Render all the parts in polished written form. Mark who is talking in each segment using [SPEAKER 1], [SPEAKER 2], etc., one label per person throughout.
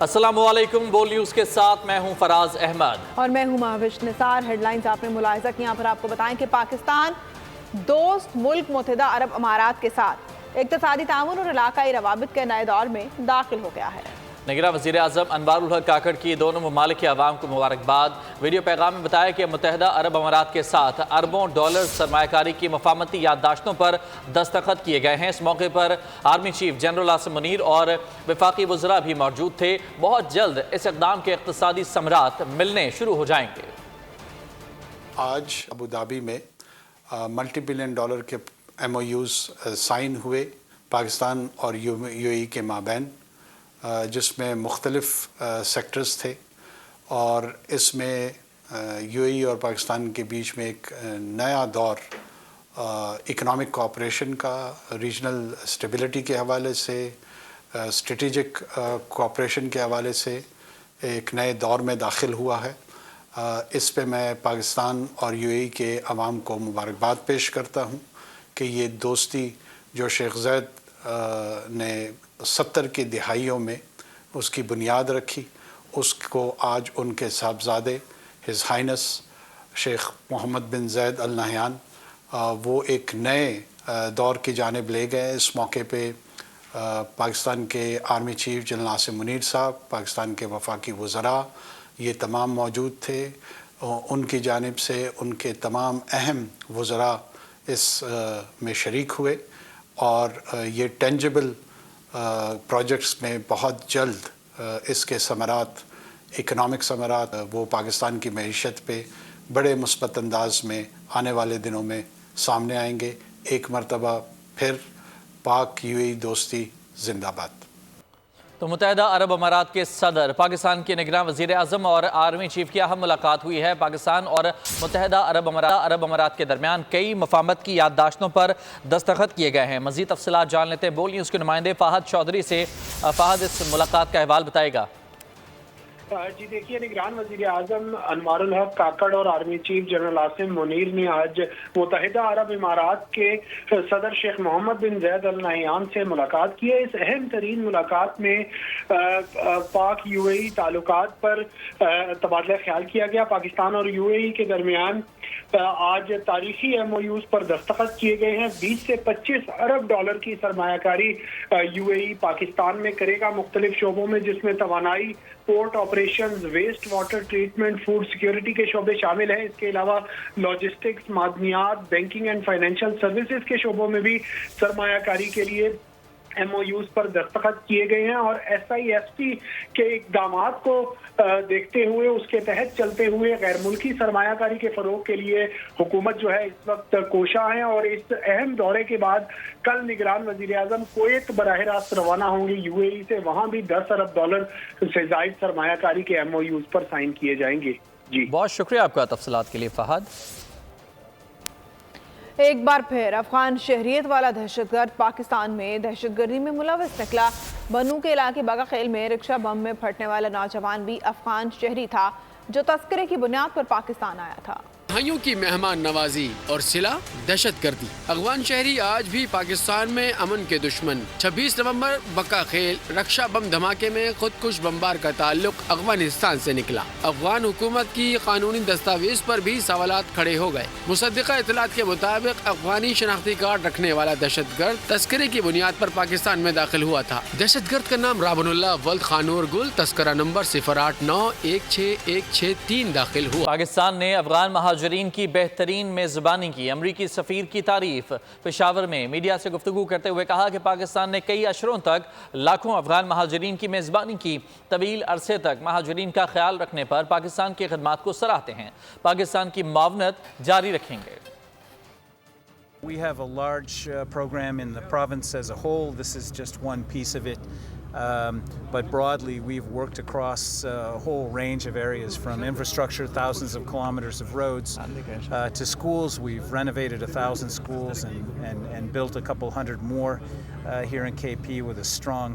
[SPEAKER 1] السلام علیکم، بول نیوز کے ساتھ میں ہوں فراز احمد
[SPEAKER 2] اور میں ہوں مہوش نثار۔ ہیڈ لائنز آپ نے ملاحظہ کی، یہاں پر آپ کو بتائیں کہ پاکستان دوست ملک متحدہ عرب امارات کے ساتھ اقتصادی تعاون اور علاقائی روابط کے نئے دور میں داخل ہو گیا ہے۔
[SPEAKER 1] نگراں وزیر اعظم انوار الحق کاکڑ کی دونوں ممالک کے عوام کو مبارکباد۔ ویڈیو پیغام میں بتایا کہ متحدہ عرب امارات کے ساتھ اربوں ڈالر سرمایہ کاری کی مفاہمتی یادداشتوں پر دستخط کیے گئے ہیں۔ اس موقع پر army chief general Asim Munir اور وفاقی وزراء بھی موجود تھے۔ بہت جلد اس اقدام کے اقتصادی ثمرات ملنے شروع ہو جائیں گے۔
[SPEAKER 3] آج ابوظہبی میں ملٹی بلین ڈالر کے MOUs سائن ہوئے پاکستان اور UAE کے مابین، جس میں مختلف سیکٹرز تھے، اور اس میں UAE اور پاکستان کے بیچ میں ایک نیا دور اکنامک کوآپریشن کا، ریجنل اسٹیبلٹی کے حوالے سے، اسٹریٹجک کوآپریشن کے حوالے سے ایک نئے دور میں داخل ہوا ہے۔ اس پہ میں پاکستان اور UAE کے عوام کو مبارکباد پیش کرتا ہوں کہ یہ دوستی جو شیخ زاید نے 70 کی دہائیوں میں اس کی بنیاد رکھی، اس کو آج ان کے صاحبزادے ہز ہائنس شیخ محمد بن زاید ال نہیان وہ ایک نئے دور کی جانب لے گئے۔ اس موقع پہ پاکستان کے army chief general Asim Munir صاحب، پاکستان کے وفاقی وزراء، یہ تمام موجود تھے۔ ان کی جانب سے ان کے تمام اہم وزراء اس میں شریک ہوئے، اور یہ ٹینجبل پروجیکٹس میں بہت جلد اس کے ثمرات، اکنامک ثمرات، وہ پاکستان کی معیشت پہ بڑے مثبت انداز میں آنے والے دنوں میں سامنے آئیں گے۔ ایک مرتبہ پھر پاک UAE دوستی زندہ باد۔
[SPEAKER 1] تو متحدہ عرب امارات کے صدر، پاکستان کے نگراں وزیر اعظم اور آرمی چیف کی اہم ملاقات ہوئی ہے۔ پاکستان اور متحدہ عرب امارات کے درمیان کئی مفاہمت کی یادداشتوں پر دستخط کیے گئے ہیں۔ مزید تفصیلات جان لیتے ہیں، بول نیوز کے نمائندے فہد چودھری سے۔ فہد، اس ملاقات کا احوال بتائے گا۔
[SPEAKER 4] جی دیکھیے، نگران وزیر اعظم انوار الحق کاکڑ اور army chief general Asim Munir نے آج متحدہ عرب امارات کے صدر شیخ محمد بن زاید ال نہیان سے ملاقات کی ہے۔ اس اہم ترین ملاقات میں پاک UAE تعلقات پر تبادلہ خیال کیا گیا۔ پاکستان اور UAE کے درمیان آج تاریخی MOUs پر دستخط کیے گئے ہیں۔ 20 سے 25 ارب ڈالر کی سرمایہ کاری UAE پاکستان میں کرے گا، مختلف شعبوں میں، جس میں توانائی، port operations, waste water treatment, food security کے شعبے شامل ہیں۔ اس کے علاوہ لاجسٹکس، معدنیات، بینکنگ اینڈ فائنینشیل سروسز کے شعبوں میں بھی سرمایہ کاری کے لیے MOUs پر دستخط کیے گئے ہیں، اور SIFC کے اقدامات کو دیکھتے ہوئے، اس کے تحت چلتے ہوئے غیر ملکی سرمایہ کاری کے فروغ کے لیے حکومت جو ہے اس وقت کوشاں ہے۔ اور اس اہم دورے کے بعد کل نگران وزیر اعظم کویت براہ راست روانہ ہوں گے UAE سے، وہاں بھی 10 ارب ڈالر سے زائد سرمایہ کاری کے MOUs پر سائن کیے جائیں گے۔ جی
[SPEAKER 1] بہت شکریہ آپ کا تفصیلات کے لیے فہد۔
[SPEAKER 2] ایک بار پھر افغان شہریت والا دہشت گرد پاکستان میں دہشت گردی میں ملوث نکلا۔ بنو کے علاقے باغا خیل میں رکشہ بم میں پھٹنے والا نوجوان بھی افغان شہری تھا، جو تذکرے کی بنیاد پر پاکستان آیا تھا۔
[SPEAKER 5] بھائیوں کی مہمان نوازی اور صلہ دہشت گردی۔ افغان شہری آج بھی پاکستان میں امن کے دشمن۔ 26 نومبر بکا خیل رکشہ بم دھماکے میں خودکش بمبار کا تعلق افغانستان سے نکلا۔ افغان حکومت کی قانونی دستاویز پر بھی سوالات کھڑے ہو گئے۔ مصدقہ اطلاعات کے مطابق افغانی شناختی کارڈ رکھنے والا دہشت گرد تذکرے کی بنیاد پر پاکستان میں داخل ہوا تھا۔ دہشت گرد کا نام رابن اللہ ولد خانور گل، تذکرہ نمبر 08916163 داخل ہوا۔
[SPEAKER 1] پاکستان نے افغان مہاجرین کی بہترین میزبانی کی۔ امریکی سفیر کی تعریف۔ پشاور میں میڈیا سے گفتگو کرتے ہوئے کہا کہ پاکستان نے کئی اشروں تک لاکھوں افغان مہاجرین کی میزبانی کی۔ طویل عرصے تک مہاجرین کا خیال رکھنے پر پاکستان کی خدمات کو سراہتے ہیں۔ پاکستان کی معاونت جاری رکھیں گے۔
[SPEAKER 6] We have a large program in the province as a whole. This is just one piece of it. But broadly, we've worked across a whole range of areas, from infrastructure, thousands of kilometers of roads, to schools. We've renovated 1,000 schools and built a couple hundred more here in KP with a strong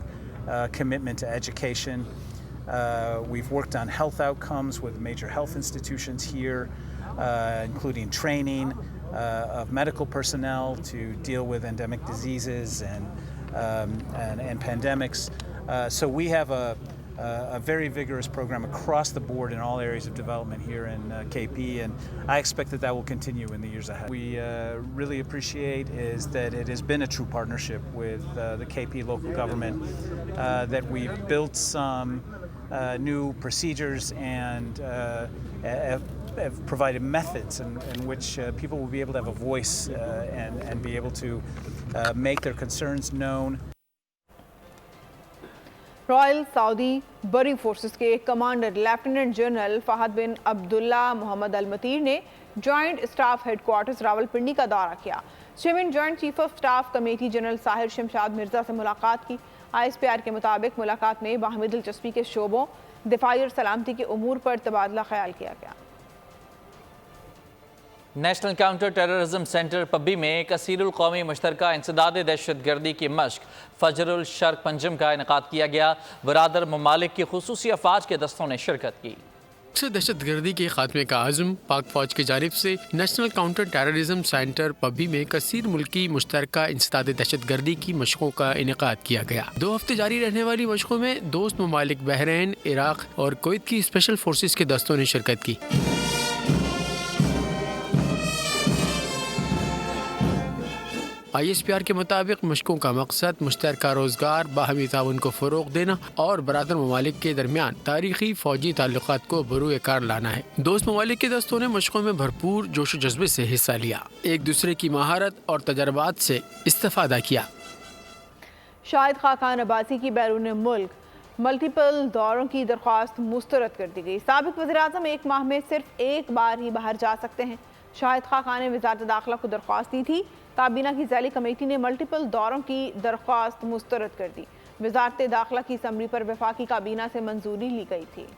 [SPEAKER 6] commitment to education. We've worked on health outcomes with major health institutions here, including training of medical personnel to deal with endemic diseases and pandemics. So we have a very vigorous program across the board in all areas of development here in KP, and I expect that will continue in the years ahead. We really appreciate is that it has been a true partnership with the KP local government, that we've built some new procedures and have provided methods in which people will be able to have a voice and be able to make their concerns known.
[SPEAKER 2] Royal Saudi बरी forces के commander lieutenant general Fahad बिन अब्दुल्ला मोहम्मद अल मतीर ने joint staff headquarters Rawalpindi का दौरा किया। Chairman joint chief of staff committee general Sahir Shamshad Mirza से मुलाकात की। ISPR के मुताबिक मुलाकात में बाहमी दिलचस्पी के शोबों, दिफाई और सलामती के उमूर पर तबादला ख्याल किया गया।
[SPEAKER 1] नेशनल काउंटर टेररिज्म सेंटर पब्बी में कसीरुल कौमी मुश्तरका इंसदाद दहशतगर्दी की मश्क फजरुल शर्क पंजम का इनकाद किया गया। बरादर ममालिक की खुसूसी अफवाज के दस्तों ने शिरकत की।
[SPEAKER 5] दहशत गर्दी के खात्मे का आज़म पाक फौज की जानिब से नेशनल काउंटर टेररिज्म सेंटर पब्बी में कसीर मुल्की मुश्तरका इंसदाद दहशत गर्दी की मशकों का इनकाद किया गया। 2 हफ्ते जारी रहने वाली मशकों में दोस्त ममालिक बहरीन, इराक और कुवैत की स्पेशल फोर्सेस के दस्तों ने शिरकत की। ISPR के मुताबिक मशकों का मकसद मुश्तरका रोज़गार, बाहमी ताउन को फ़रोग़ देना और बरादर ममालिक के दरमियान तारीख़ी फ़ौजी ताल्लुक़ात को बरूए कार लाना है। दोस्त ममालिक के दस्तों ने मशकों में भरपूर जोश व जज्बे से हिस्सा लिया, एक दूसरे की महारत और तजर्बात से इस्तिफ़ादा किया।
[SPEAKER 2] शाहिद खाकान अब्बासी की बैरून मुल्क मल्टीपल दौरों की दरख्वास्त मुस्तरद कर दी गई। साबिक़ वज़ीर-ए-आज़म 1 माह में सिर्फ 1 बार ही बाहर जा सकते हैं। शाहिद खाकान ने वज़ारत दाखिला को दरख्वास्त दी थी। काबीना की ज़ैली कमेटी ने मल्टीपल दौरों की दरख्वास्त मुस्तरद कर दी। वज़ारत दाखिला की समरी पर वफाकी काबीना से मंजूरी ली गई थी।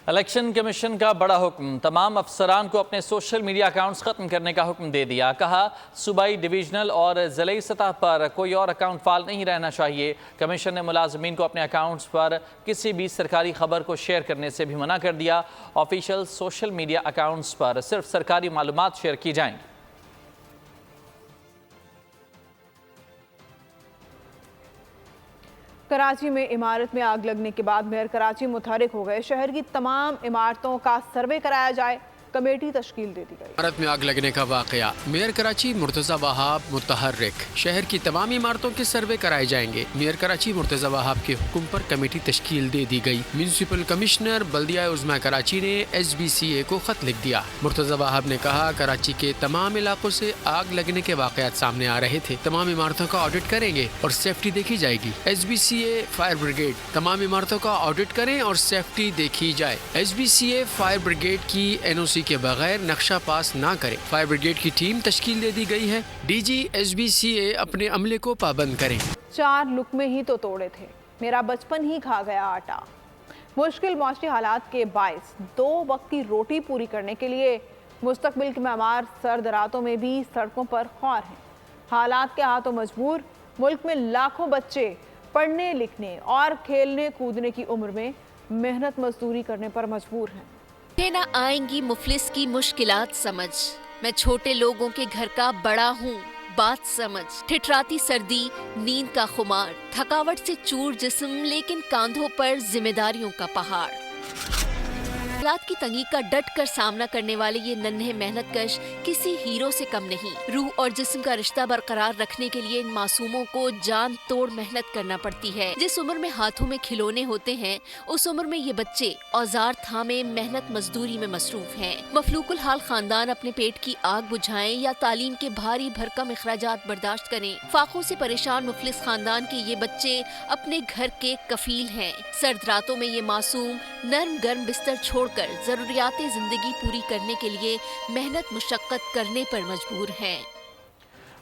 [SPEAKER 1] इलेक्शन कमीशन का बड़ा हुक्म, तमाम अफसरान को अपने सोशल मीडिया अकाउंट्स ख़त्म करने का हुक्म दे दिया। कहा सूबाई, डिवीजनल और ज़िले सतह पर कोई और अकाउंट फाल नहीं रहना चाहिए। कमीशन ने मुलाजमीन को अपने अकाउंट्स पर किसी भी सरकारी खबर को शेयर करने से भी मना कर दिया। ऑफिशियल सोशल मीडिया अकाउंट्स पर सिर्फ सरकारी मालूमात शेयर की जाएंगी।
[SPEAKER 2] कराची में इमारत में आग लगने के बाद मेयर कराची मुतहरिक हो गए। शहर की तमाम इमारतों का सर्वे कराया जाए, कमेटी तश्कील दे दी गई।
[SPEAKER 5] इमारत में आग लगने का वाकया, मेयर कराची मुर्तज़ा वहाब मुतहर्रिक। शहर की तमाम इमारतों के सर्वे कराए जाएंगे। मेयर कराची मुर्तज़ा वहाब के हुक्म पर कमेटी तश्कील दे दी गई। म्यूनसिपल कमिश्नर बल्दिया उज़्मा कराची ने SBCA को खत लिख दिया। मुर्तज़ा वहाब ने कहा कराची के तमाम इलाकों से आग लगने के वाकयात सामने आ रहे थे। तमाम इमारतों का ऑडिट करेंगे और सेफ्टी देखी जाएगी। SBCA फायर ब्रिगेड, तमाम इमारतों का ऑडिट करें और सेफ्टी देखी जाए। SBCA फायर ब्रिगेड की NOC के बगैर नक्शा पास ना करे। फायर ब्रिगेड की टीम तश्कील दे दी गई है। DG SBCA अपने अमले को पाबंद करें।
[SPEAKER 2] 4 लुकमे ही तो तोड़े थे, मेरा बचपन ही खा गया आटा। मुश्किल मौसमी हालात के बायस 2 वक्त की रोटी पूरी करने के लिए मुस्तकबिल के मेमार सर्द रातों में भी सड़कों पर ख्वार हैं। हालात के हाथों मजबूर मुल्क में लाखों बच्चे पढ़ने लिखने और खेलने कूदने की उम्र में मेहनत मजदूरी करने पर मजबूर हैं।
[SPEAKER 7] ना आएंगी मुफलिस की मुश्किलात समझ, मैं छोटे लोगों के घर का बड़ा हूँ, बात समझ। ठिठराती सर्दी, नींद का खुमार, थकावट से चूर जिस्म, लेकिन कांधों पर जिम्मेदारियों का पहाड़। हालात की तंगी का डट कर सामना करने वाले ये नन्हे मेहनतकश किसी हीरो से कम नहीं। रूह और जिस्म का रिश्ता बरकरार रखने के लिए इन मासूमों को जान तोड़ मेहनत करना पड़ती है। जिस उम्र में हाथों में खिलौने होते हैं, उस उम्र में ये बच्चे औजार थामे मेहनत मजदूरी में मसरूफ हैं। मफलूकुल हाल खानदान अपने पेट की आग बुझाएं या तालीम के भारी भरकम अखराजात बर्दाश्त करें। फाकों से परेशान मुफलिस खानदान के ये बच्चे अपने घर के कफील हैं। सर्द रातों में ये मासूम नर्म गर्म बिस्तर छोड़ जरूरियातें जिंदगी पूरी करने के लिए मेहनत मुशक्कत करने पर मजबूर हैं।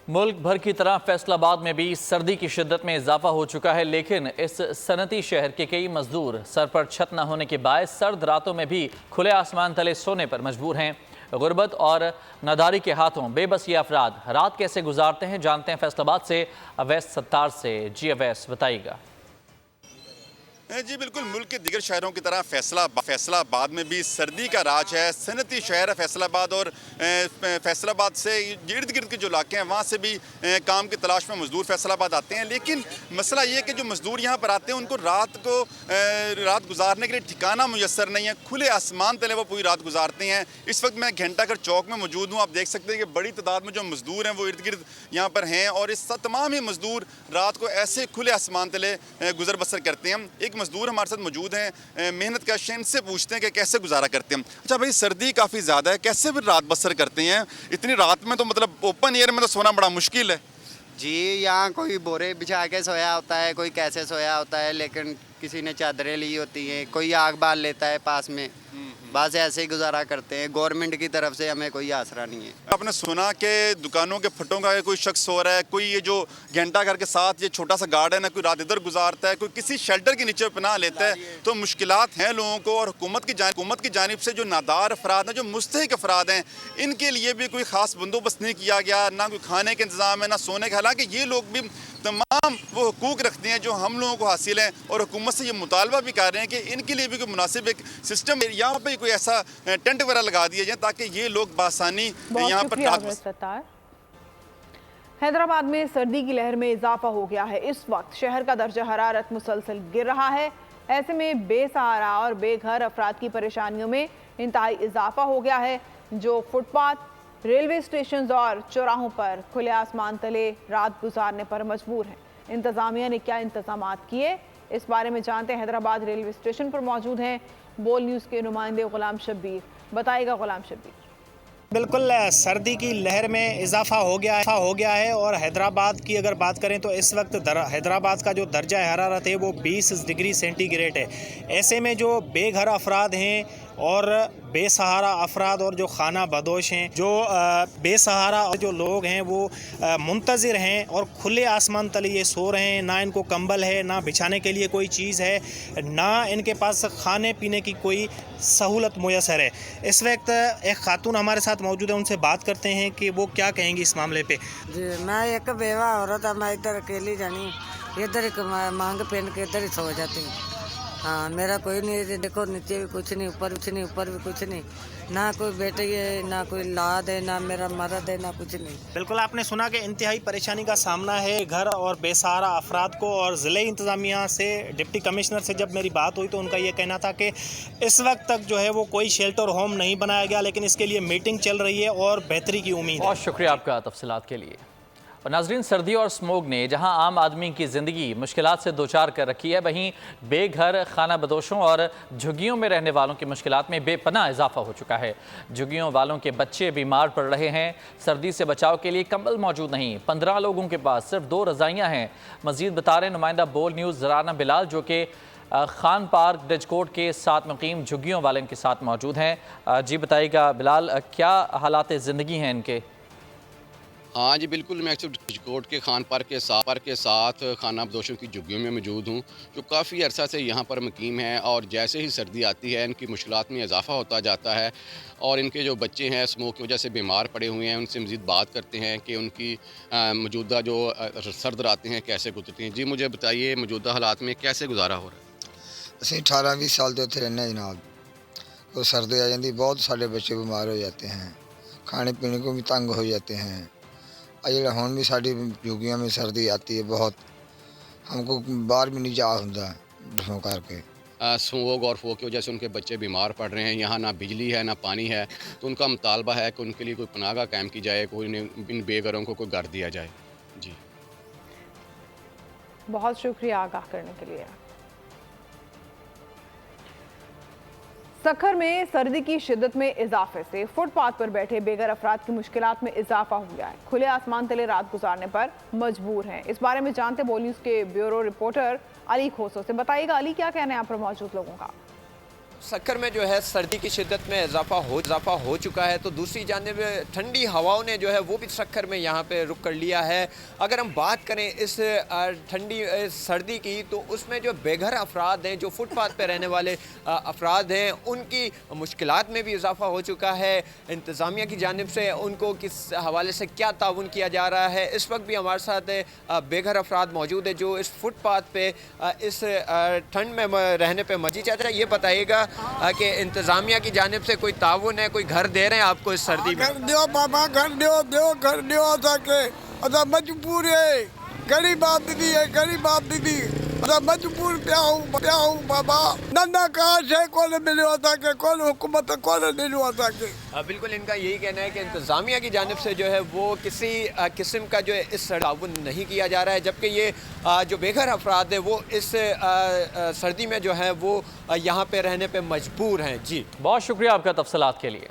[SPEAKER 1] मुल्क भर की तरह फैसलाबाद में भी सर्दी की शिद्दत में इजाफा हो चुका है, लेकिन इस सनती शहर के कई मजदूर सर पर छत न होने के बायस सर्द रातों में भी खुले आसमान तले सोने पर मजबूर हैं। غربت اور ناداری کے ہاتھوں بے بس یہ افراد رات کیسے گزارتے ہیں، جانتے ہیں فیصل آباد سے اویس ستار سے۔ جی اویس بتائیے گا۔
[SPEAKER 8] جی بالکل، ملک کے دیگر شہروں کی طرح فیصل آباد میں بھی سردی کا راج ہے۔ صنعتی شہر ہے فیصل آباد، اور فیصل آباد سے ارد گرد کے جو علاقے ہیں وہاں سے بھی کام کی تلاش میں مزدور فیصل آباد آتے ہیں، لیکن مسئلہ یہ ہے کہ جو مزدور یہاں پر آتے ہیں ان کو رات گزارنے کے لیے ٹھکانہ میسر نہیں ہے۔ کھلے آسمان تلے وہ پوری رات گزارتے ہیں۔ اس وقت میں گھنٹہ گھر چوک میں موجود ہوں، آپ دیکھ سکتے ہیں کہ بڑی تعداد میں جو مزدور ہیں وہ ارد گرد یہاں پر ہیں، اور اس تمام ہی مزدور رات کو ایسے کھلے آسمان تلے گزر بسر کرتے ہیں۔ ایک مزدور ہمارے ساتھ موجود ہیں، محنت کا ان سے پوچھتے ہیں کہ کیسے گزارا کرتے ہیں۔ اچھا بھائی، سردی کافی زیادہ ہے، کیسے پھر رات بسر کرتے ہیں؟ اتنی رات میں تو مطلب اوپن ایئر میں تو سونا بڑا مشکل ہے۔
[SPEAKER 9] جی یہاں کوئی بورے بچھا کے سویا ہوتا ہے، کوئی کیسے سویا ہوتا ہے، لیکن کسی نے چادریں لی ہوتی ہیں، کوئی آگ بال لیتا ہے پاس میں، بس ایسے ہی گزارا کرتے ہیں۔ گورنمنٹ کی طرف سے ہمیں کوئی آسرا نہیں ہے۔
[SPEAKER 8] آپ نے سنا کہ دکانوں کے پھٹوں کا کوئی شخص ہو رہا ہے، کوئی یہ جو گھنٹہ گھر کے ساتھ یہ چھوٹا سا گارڈن ہے، کوئی رات ادھر گزارتا ہے، کوئی کسی شیلٹر کے نیچے پناہ لیتا ہے، تو مشکلات ہیں لوگوں کو۔ اور حکومت کی جانب سے جو نادار افراد ہیں، جو مستحق افراد ہیں، ان کے لیے بھی کوئی خاص بندوبست نہیں کیا گیا، نہ کوئی کھانے کے انتظام ہے، نہ سونے کا۔ حالانکہ یہ لوگ بھی تمام وہ حقوق رکھتے ہیں جو ہم لوگوں کو حاصل ہیں، اور حکومت سے یہ مطالبہ بھی کر رہے ہیں کہ ان کے لیے بھی کوئی مناسب ایک سسٹم یہاں پہ کوئی ایسا ٹینٹ وغیرہ لگا دیا جائے تاکہ یہ لوگ بآسانی یہاں پر
[SPEAKER 2] حیدرآباد میں سردی کی لہر میں اضافہ ہو گیا ہے۔ اس وقت شہر کا درجہ حرارت مسلسل گر رہا ہے۔ ایسے میں بے سہارا اور بے گھر افراد کی پریشانیوں میں انتہائی اضافہ ہو گیا ہے، جو فٹ پاتھ، ریلوے اسٹیشنز اور چوراہوں پر کھلے آسمان تلے رات گزارنے پر مجبور ہیں۔ انتظامیہ نے کیا انتظامات کیے، اس بارے میں جانتے ہیں۔ حیدرآباد ریلوے اسٹیشن پر موجود ہیں بول نیوز کے نمائندے غلام شبیر۔ بتائے گا غلام شبیر۔
[SPEAKER 10] بالکل، سردی کی لہر میں اضافہ ہو گیا ہے، اور حیدرآباد کی اگر بات کریں تو اس وقت حیدرآباد کا جو درجہ حرارت ہے وہ 20 ڈگری سینٹی گریڈ ہے۔ ایسے میں جو بے گھر افراد ہیں اور بے سہارا افراد اور جو خانہ بدوش ہیں، جو بے سہارا جو لوگ ہیں وہ منتظر ہیں اور کھلے آسمان تلے یہ سو رہے ہیں۔ نہ ان کو کمبل ہے، نہ بچھانے کے لیے کوئی چیز ہے، نہ ان کے پاس کھانے پینے کی کوئی سہولت میسر ہے۔ اس وقت ایک خاتون ہمارے ساتھ موجود ہے، ان سے بات کرتے ہیں کہ وہ کیا کہیں گی اس معاملے پہ۔
[SPEAKER 11] جی میں ایک بیوہ عورت ہوں، میں ادھر اکیلی جانی ہوں، ادھر مانگ پہن کے ادھر ہی سو جاتی ہوں۔ ہاں میرا کوئی نہیں، دیکھو نیچے بھی کچھ نہیں، اوپر بھی کچھ نہیں، نہ کوئی بیٹی ہے، نہ کوئی لاد ہے، نہ میرا مرد ہے، نہ کچھ نہیں۔
[SPEAKER 10] بالکل، آپ نے سنا کہ انتہائی پریشانی کا سامنا ہے گھر اور بے سہارا افراد کو، اور ضلعی انتظامیہ سے ڈپٹی کمشنر سے جب میری بات ہوئی تو ان کا یہ کہنا تھا کہ اس وقت تک جو ہے وہ کوئی شیلٹر ہوم نہیں بنایا گیا، لیکن اس کے لیے میٹنگ چل رہی ہے اور بہتری کی امید ہے۔
[SPEAKER 1] بہت شکریہ آپ کا تفصیلات کے لیے۔ اور ناظرین، سردی اور سموگ نے جہاں عام آدمی کی زندگی مشکلات سے دوچار کر رکھی ہے، وہیں بے گھر خانہ بدوشوں اور جھگیوں میں رہنے والوں کی مشکلات میں بے پناہ اضافہ ہو چکا ہے۔ جھگیوں والوں کے بچے بیمار پڑ رہے ہیں، سردی سے بچاؤ کے لیے کمبل موجود نہیں، 15 لوگوں کے پاس صرف 2 رضائیاں ہیں۔ مزید بتا رہے نمائندہ بول نیوز زرانہ بلال، جو کہ خان پارک ڈچ کوٹ کے ساتھ مقیم جھگیوں والے ان کے ساتھ موجود ہیں۔ جی بتائیے گا بلال، کیا حالات زندگی ہیں ان کے؟
[SPEAKER 5] ہاں جی بالکل، میں ڈچ کوٹ کے خان پارک کے ساتھ خانہ بدوشوں کی جھگیوں میں موجود ہوں، جو کافی عرصہ سے یہاں پر مقیم ہیں، اور جیسے ہی سردی آتی ہے ان کی مشکلات میں اضافہ ہوتا جاتا ہے، اور ان کے جو بچے ہیں اسموک کی وجہ سے بیمار پڑے ہوئے ہیں۔ ان سے مزید بات کرتے ہیں کہ ان کی موجودہ جو سرد راتیں ہیں کیسے گزرتی ہیں۔ جی مجھے بتائیے، موجودہ حالات میں کیسے گزارا ہو رہا ہے؟
[SPEAKER 12] ਅਸੀਂ 18-20 ਸਾਲ ਦੇ ਉੱਥੇ ਰਹਿੰਦੇ ਜਨਾਬ, تو سردی آ جاتی بہت سارے بچے بیمار ہو جاتے ہیں، کھانے پینے کو بھی تنگ ہو جاتے ہیں۔ جڑا ہون بھی ساری جھگیاں میں سردی آتی ہے بہت، ہم کو باہر بھی نہیں جا ہوتا ڈسوں کر کے۔
[SPEAKER 5] سموگ اور فوگ کی وجہ سے ان کے بچے بیمار پڑ رہے ہیں، یہاں نہ بجلی ہے نہ پانی ہے، تو ان کا مطالبہ ہے کہ ان کے لیے کوئی پناہ گاہ قائم کی جائے، کوئی ان بے گھروں کو کوئی گھر دیا جائے۔ جی
[SPEAKER 2] بہت شکریہ آگاہ کرنے کے لیے۔ سکھر میں سردی کی شدت میں اضافے سے فٹ پاتھ پر بیٹھے بے گھر افراد کی مشکلات میں اضافہ ہو گیا ہے، کھلے آسمان تلے رات گزارنے پر مجبور ہیں۔ اس بارے میں جانتے بول نیوز کے بیورو رپورٹر علی کھوسو سے۔ بتائیے گا علی، کیا کہنا ہے آپ پر موجود لوگوں کا؟
[SPEAKER 13] सक्कर में जो है सर्दी की शिद्दत में इजाफा हो चुका है, तो दूसरी जानिब ठंडी हवाओं ने जो है वो भी सक्कर में यहाँ पे रुक कर लिया है। अगर हम बात करें इस ठंडी सर्दी की, तो उसमें जो बेघर अफराद हैं, जो फुटपाथ पे रहने वाले अफराद हैं, उनकी मुश्किलात में भी इजाफा हो चुका है। इंतज़ामिया की जानिब से उनको किस हवाले से क्या ताउन किया जा रहा है, इस वक्त भी हमारे साथ बेघर अफराद मौजूद है जो इस फुटपाथ पे इस ठंड में रहने पे मजी चाहते हैं। ये बताइएगा कि इंतज़ामिया की जानिब से कोई ताउन है, कोई घर दे रहे हैं आपको इस सर्दी में?
[SPEAKER 14] घर दियो बाबा, घर दियो सके, अदा मजबूर है, गरीब आदमी है, गरीब आदमी, अदा मजबूर पिया हूँ बाबा, नन्ना काश है, कौन मिलो सके, कौन हुकूमत कौन मिलो सके।
[SPEAKER 13] बिल्कुल इनका यही कहना है कि इंतज़ामिया की जानिब से जो है वो किसी किस्म का जो है इस ताउन नहीं किया जा रहा है, जबकि ये जो बेघर अफराद है वो इस सर्दी में जो है वो यहाँ पे रहने पे मजबूर हैं। जी
[SPEAKER 1] बहुत शुक्रिया आपका तफसीलात के लिए।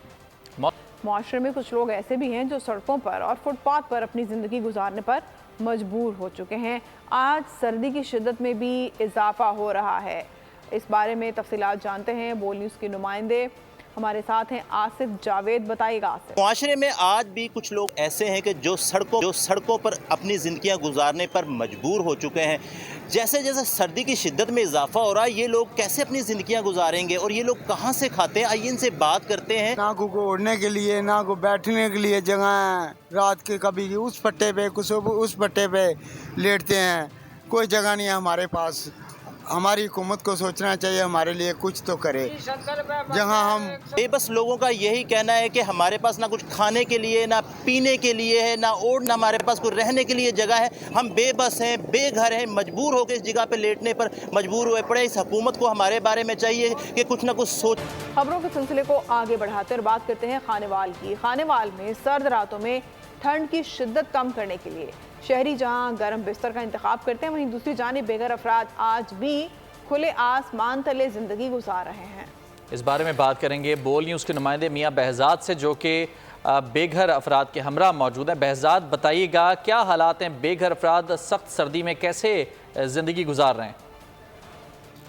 [SPEAKER 2] मुआशरे में कुछ लोग ऐसे भी हैं जो सड़कों पर और फुटपाथ पर अपनी ज़िंदगी गुजारने पर मजबूर हो चुके हैं। आज सर्दी की शिद्दत में भी इजाफा हो रहा है। इस बारे में तफसीलात जानते हैं बोल न्यूज़ के नुमाइंदे हमारे साथ हैं आसिफ जावेद। बताइएगा आसिफ।
[SPEAKER 15] मुआशरे में आज भी कुछ लोग ऐसे हैं कि जो सड़कों पर अपनी ज़िंदगियां गुजारने पर मजबूर हो चुके हैं। जैसे जैसे सर्दी की शिद्दत में इजाफा हो रहा है, ये लोग कैसे अपनी ज़िंदगियां गुजारेंगे और ये लोग कहां से खाते हैं, आइए इनसे बात करते हैं।
[SPEAKER 14] ना को ओढ़ने के लिए, ना को बैठने के लिए जगह है, रात के कभी उस पट्टे पे कुछ उस पट्टे पे लेटते हैं, कोई जगह नहीं है हमारे पास। हमारी हुकूमत को सोचना चाहिए, हमारे लिए कुछ तो करे। जहाँ हम
[SPEAKER 15] बेबस लोगों का यही कहना है कि हमारे पास ना कुछ खाने के लिए, ना पीने के लिए है, ना ना हमारे पास कुछ रहने के लिए जगह है। हम बेबस हैं, बेघर हैं, मजबूर होकर इस जगह पे लेटने पर मजबूर हुए पड़े। इस हुकूमत को हमारे बारे में चाहिए कि कुछ ना कुछ सोच।
[SPEAKER 2] खबरों के सिलसिले को आगे बढ़ाते और बात करते हैं खानेवाल की। खानेवाल में सर्द रातों में ठंड की शिद्दत कम करने के लिए शहरी जहां गर्म बिस्तर का इंतखाब करते हैं, वहीं दूसरी जानिब बेघर अफराद आज भी खुले आसमान तले जिंदगी गुजार रहे हैं।
[SPEAKER 1] इस बारे में बात करेंगे बोल न्यूज़ के नुमाइंदे मियाँ बहजाद से, जो कि बेघर अफराद के हमरा मौजूद हैं। बहजाद, बताइएगा क्या हालात हैं, बेघर अफराद सख्त सर्दी में कैसे ज़िंदगी गुजार रहे हैं?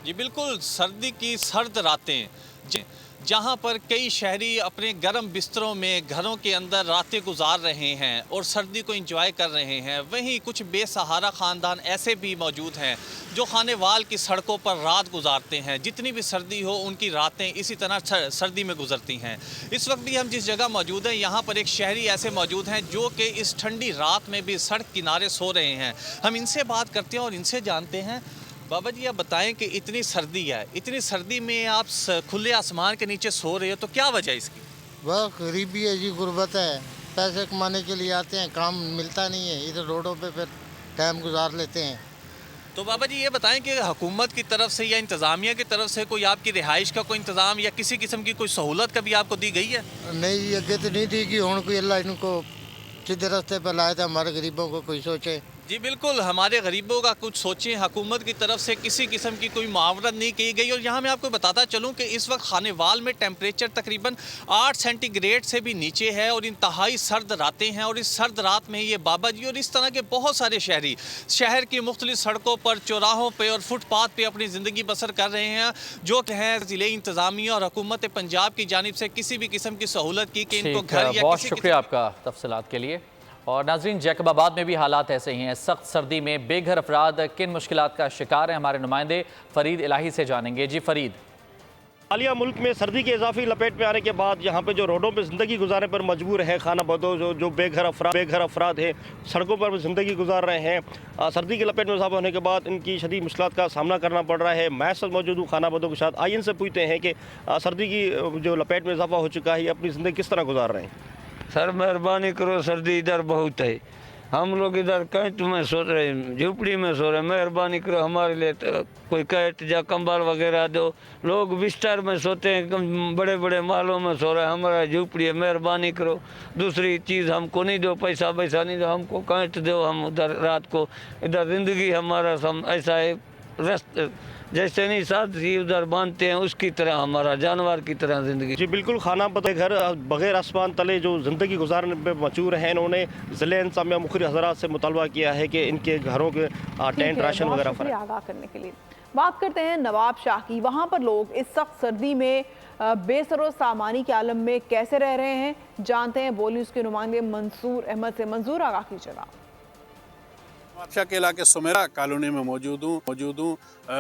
[SPEAKER 16] जी बिल्कुल, सर्दी की सर्द रातें जहां पर कई शहरी अपने गर्म बिस्तरों में घरों के अंदर रातें गुजार रहे हैं और सर्दी को एंजॉय कर रहे हैं, वहीं कुछ बेसहारा ख़ानदान ऐसे भी मौजूद हैं जो खानेवाल की सड़कों पर रात गुजारते हैं। जितनी भी सर्दी हो उनकी रातें इसी तरह सर्दी में गुजरती हैं। इस वक्त भी हम जिस जगह मौजूद हैं यहाँ पर एक शहरी ऐसे मौजूद हैं जो कि इस ठंडी रात में भी सड़क किनारे सो रहे हैं। हम इनसे बात करते हैं और इनसे जानते हैं। बाबा जी, आप बताएं कि इतनी सर्दी है, इतनी सर्दी में आप खुले आसमान के नीचे सो रहे हो, तो क्या वजह इसकी?
[SPEAKER 17] वह गरीबी है जी, गुर्बत है। पैसे कमाने के लिए आते हैं, काम मिलता नहीं है, इधर रोडों पे फिर टाइम गुजार लेते हैं।
[SPEAKER 16] तो बाबा जी ये बताएं कि हुकूमत की तरफ से या इंतज़ामिया की तरफ से कोई आपकी रिहाइश का कोई इंतज़ाम या किसी किस्म की कोई सहूलत कभी आपको दी गई है?
[SPEAKER 17] नहीं जी, अगे तो नहीं दी गई। हुण कोई अल्लाह इनको सीधे रास्ते पर लाए थे, हमारे गरीबों को कोई सोचे।
[SPEAKER 16] जी बिल्कुल, हमारे गरीबों का कुछ सोचें। हुकूमत की तरफ से किसी किस्म की कोई मुआवरत नहीं की गई। और यहाँ मैं आपको बताता चलूँ कि इस वक्त खानेवाल में टेम्परेचर तकरीबन 8 सेंटीग्रेड से भी नीचे है और इंतहाई सर्द रातें हैं। और इस सर्द रात में ये बाबा जी और इस तरह के बहुत सारे शहरी शहर की मुख्तलिफ सड़कों पर, चौराहों पर और फुटपाथ पर अपनी ज़िंदगी बसर कर रहे हैं, जो कि है ज़िले इंतज़ामिया और हुकूमत पंजाब की जानिब से किसी भी किस्म की सहूलत की कि इनको घर या
[SPEAKER 1] बहुत शुक्रिया आपका तफसीलात के लिए। और नाज़रीन, जैकबाबाद में भी हालात ऐसे ही हैं। सख्त सर्दी में बेघर अफराद किन मुश्किलात का शिकार हैं, हमारे नुमाइंदे फरीद इलाही से जानेंगे। जी फरीद।
[SPEAKER 18] हालिया मुल्क में सर्दी के इजाफी लपेट में आने के बाद यहाँ पे जो रोडों पे ज़िंदगी गुजारने पर मजबूर है खानाबदोश, जो बेघर अफराद हैं, सड़कों पर ज़िंदगी गुजार रहे हैं। सर्दी की लपेट में इजाफा होने के बाद इनकी शदीद मुश्किलात का सामना करना पड़ रहा है। मैं इस वक्त मौजूद हूँ खानाबदों के साथ। आइए इनसे पूछते हैं कि सर्दी की जो लपेट में इजाफा हो चुका है, ये अपनी ज़िंदगी किस तरह गुजार रहे हैं?
[SPEAKER 19] सर मेहरबानी करो, सर्दी इधर बहुत है, हम लोग इधर कैंट में सो रहे हैं, झुपड़ी में सो रहे हैं। मेहरबानी करो हमारे लिए तो कोई कैंट या कंबल वगैरह दो। लोग बिस्तर में सोते हैं, बड़े बड़े महलों में सो रहे हैं, हमारा झुपड़ी है। मेहरबानी करो, दूसरी चीज़ हमको नहीं दो, पैसा नहीं दो, हमको कैंट दो। हम उधर रात को इधर ज़िंदगी हमारा ऐसा है जैसे नहीं साथी उधर बांधते हैं उसकी तरह, हमारा जानवर की तरह ज़िंदगी।
[SPEAKER 18] जी बिल्कुल, खाना घर बगैर आसमान तले जो ज़िंदगी गुजारने पे मजबूर हैं, इन्होंने ज़िले इंतज़ामिया मुख्तलिफ हज़रात से मुतालबा किया है कि इनके घरों के टेंट राशन वगैरह
[SPEAKER 2] आगाह करने के लिए। बात करते हैं नवाब शाह की। वहाँ पर लोग इस सख्त सर्दी में बेसरो सामानी के आलम में कैसे रह रहे हैं, जानते हैं बोल न्यूज़ के नुमाइंदे मंसूर अहमद से। मंसूर, आगाह कीजिएगा।
[SPEAKER 20] नवाबशाह के इलाके सुमेरा कॉलोनी में मौजूद हूँ।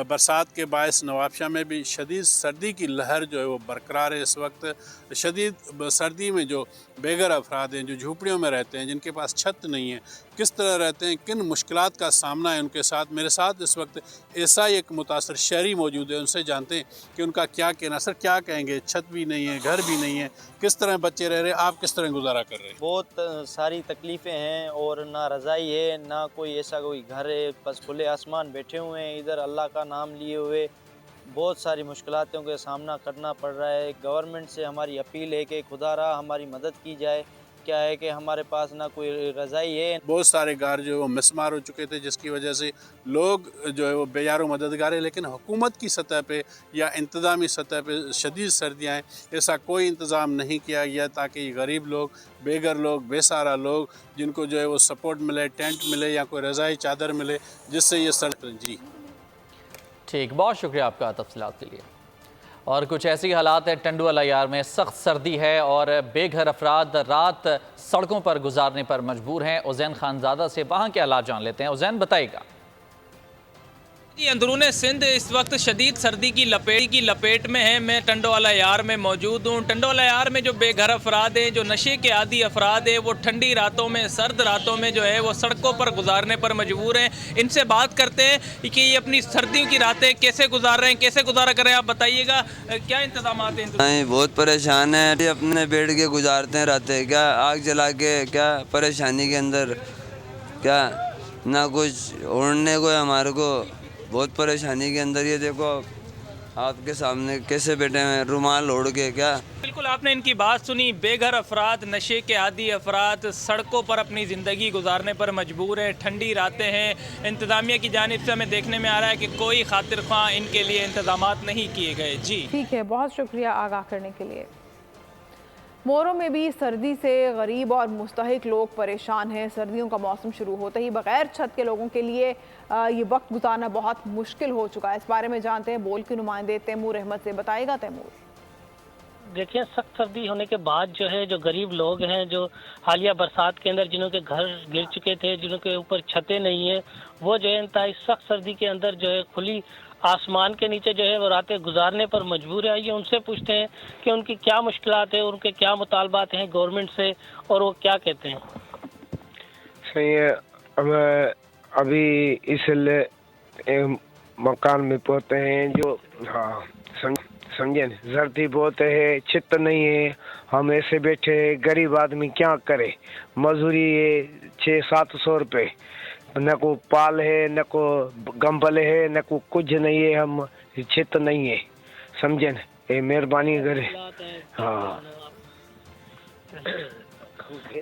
[SPEAKER 20] बरसात के बायस नवाबशाह में भी शदीद सर्दी की लहर जो है वो बरकरार है। इस वक्त शदीद सर्दी में जो बेघर अफराद हैं, जो झोपड़ियों में रहते हैं, जिनके पास छत नहीं है, किस तरह रहते हैं, किन मुश्किलात का सामना है उनके साथ। मेरे साथ इस वक्त ऐसा ही एक मुतासर शहरी मौजूद है, उनसे जानते हैं कि उनका क्या कहना। सर, क्या कहेंगे? छत भी नहीं है, घर भी नहीं है, किस तरह बच्चे रह रहे हैं, आप किस तरह गुजारा कर रहे हैं?
[SPEAKER 21] बहुत सारी तकलीफ़ें हैं और ना रज़ाई है, ना कोई ऐसा कोई घर है, बस खुले आसमान बैठे हुए हैं इधर अल्लाह का नाम लिए हुए। बहुत सारी मुश्किलातों का सामना करना पड़ रहा है। गवर्नमेंट से हमारी अपील है कि खुदारा हमारी मदद की जाए। क्या है कि हमारे पास ना कोई रज़ाई है।
[SPEAKER 20] बहुत सारे घर जो है वो मिसमार हो चुके थे, जिसकी वजह से लोग जो है वो बेयारो मददगार है। लेकिन हुकूमत की सतह पे या इंतज़ामी सतह पे शदीद सर्दियाँ हैं, ऐसा कोई इंतज़ाम नहीं किया गया ताकि गरीब लोग, बेघर लोग, बेसहारा लोग, जिनको जो है वो सपोर्ट मिले, टेंट मिले या कोई रज़ाई चादर मिले, जिससे ये सर्द। जी
[SPEAKER 1] ठीक, बहुत शुक्रिया आपका तफसीलात के लिए। और कुछ ऐसी हालात है टंडुवाला यार में, सख्त सर्दी है और बेघर अफराद रात सड़कों पर गुजारने पर मजबूर हैं। उज़ैन खानज़ादा से वहाँ के हालात जान लेते हैं। उज़ैन, बताइएगा।
[SPEAKER 22] अंदरून सिंध इस वक्त शदीद सर्दी की लपेट में है। मैं टंडोवाला यार में मौजूद हूँ। टंडोवाला यार में जो बेघर अफराद हैं, जो नशे के आदी अफराद हैं, वो ठंडी रातों में, सर्द रातों में जो है वो सड़कों पर गुजारने पर मजबूर हैं। इनसे बात करते हैं कि ये अपनी सर्दियों की रातें कैसे गुजार रहे हैं, कैसे गुजारा कर रहे हैं। आप बताइएगा क्या इंतजाम हैं?
[SPEAKER 23] नहीं, बहुत परेशान है। अपने बैठ के गुजारते हैं रातें, क्या आग जला के, क्या परेशानी के अंदर, क्या ना कुछ ओढ़ने को है हमारे को, बहुत परेशानी के अंदर। ये देखो आपके सामने कैसे बैठे हैं रुमाल ओढ़ के। क्या
[SPEAKER 22] बिल्कुल आपने इनकी बात सुनी। बेघर अफराद, नशे के आदी अफराद सड़कों पर अपनी ज़िंदगी गुजारने पर मजबूर हैं। ठंडी रातें हैं। इंतज़ामिया की जानिब से हमें देखने में आ रहा है कि कोई खातिर ख्वाह इनके लिए इंतजामात नहीं किए गए। जी
[SPEAKER 2] ठीक है, बहुत शुक्रिया आगाह करने के लिए। मोरों में भी सर्दी से गरीब और मुस्तहिक लोग परेशान हैं। सर्दियों का मौसम शुरू होते ही बगैर छत के लोगों के लिए ये वक्त गुजारना बहुत मुश्किल हो चुका है। इस बारे में जानते हैं बोल के नुमाइंदे तैमूर अहमद से। बताएगा तैमूर।
[SPEAKER 24] देखिए, सख्त सर्दी होने के बाद जो है, जो गरीब लोग हैं, जो हालिया बरसात के अंदर जिनों के घर गिर चुके थे, जिनों के ऊपर छतें नहीं है, वो जो है इंतहाई सख्त सर्दी के अंदर जो है खुली आसमान के नीचे जो है वो रातें गुजारने पर मजबूर है। आइए उनसे पूछते हैं कि उनकी क्या मुश्किलात है, उनके क्या मुतालबात हैं गवर्नमेंट से और वो क्या कहते हैं।
[SPEAKER 25] सही है, हमें अभी इसलिए मकान में पहुँचते हैं जो, हाँ समझे, सर्दी बहुत है, छत नहीं है, हम ऐसे बैठे गरीब आदमी क्या करे। मजदूरी है 600-700 रुपये, न को पाल है, न को गंबल है, न को कुछ नहीं है, हम छत नहीं है, समझे न। ये मेहरबानी करे। हाँ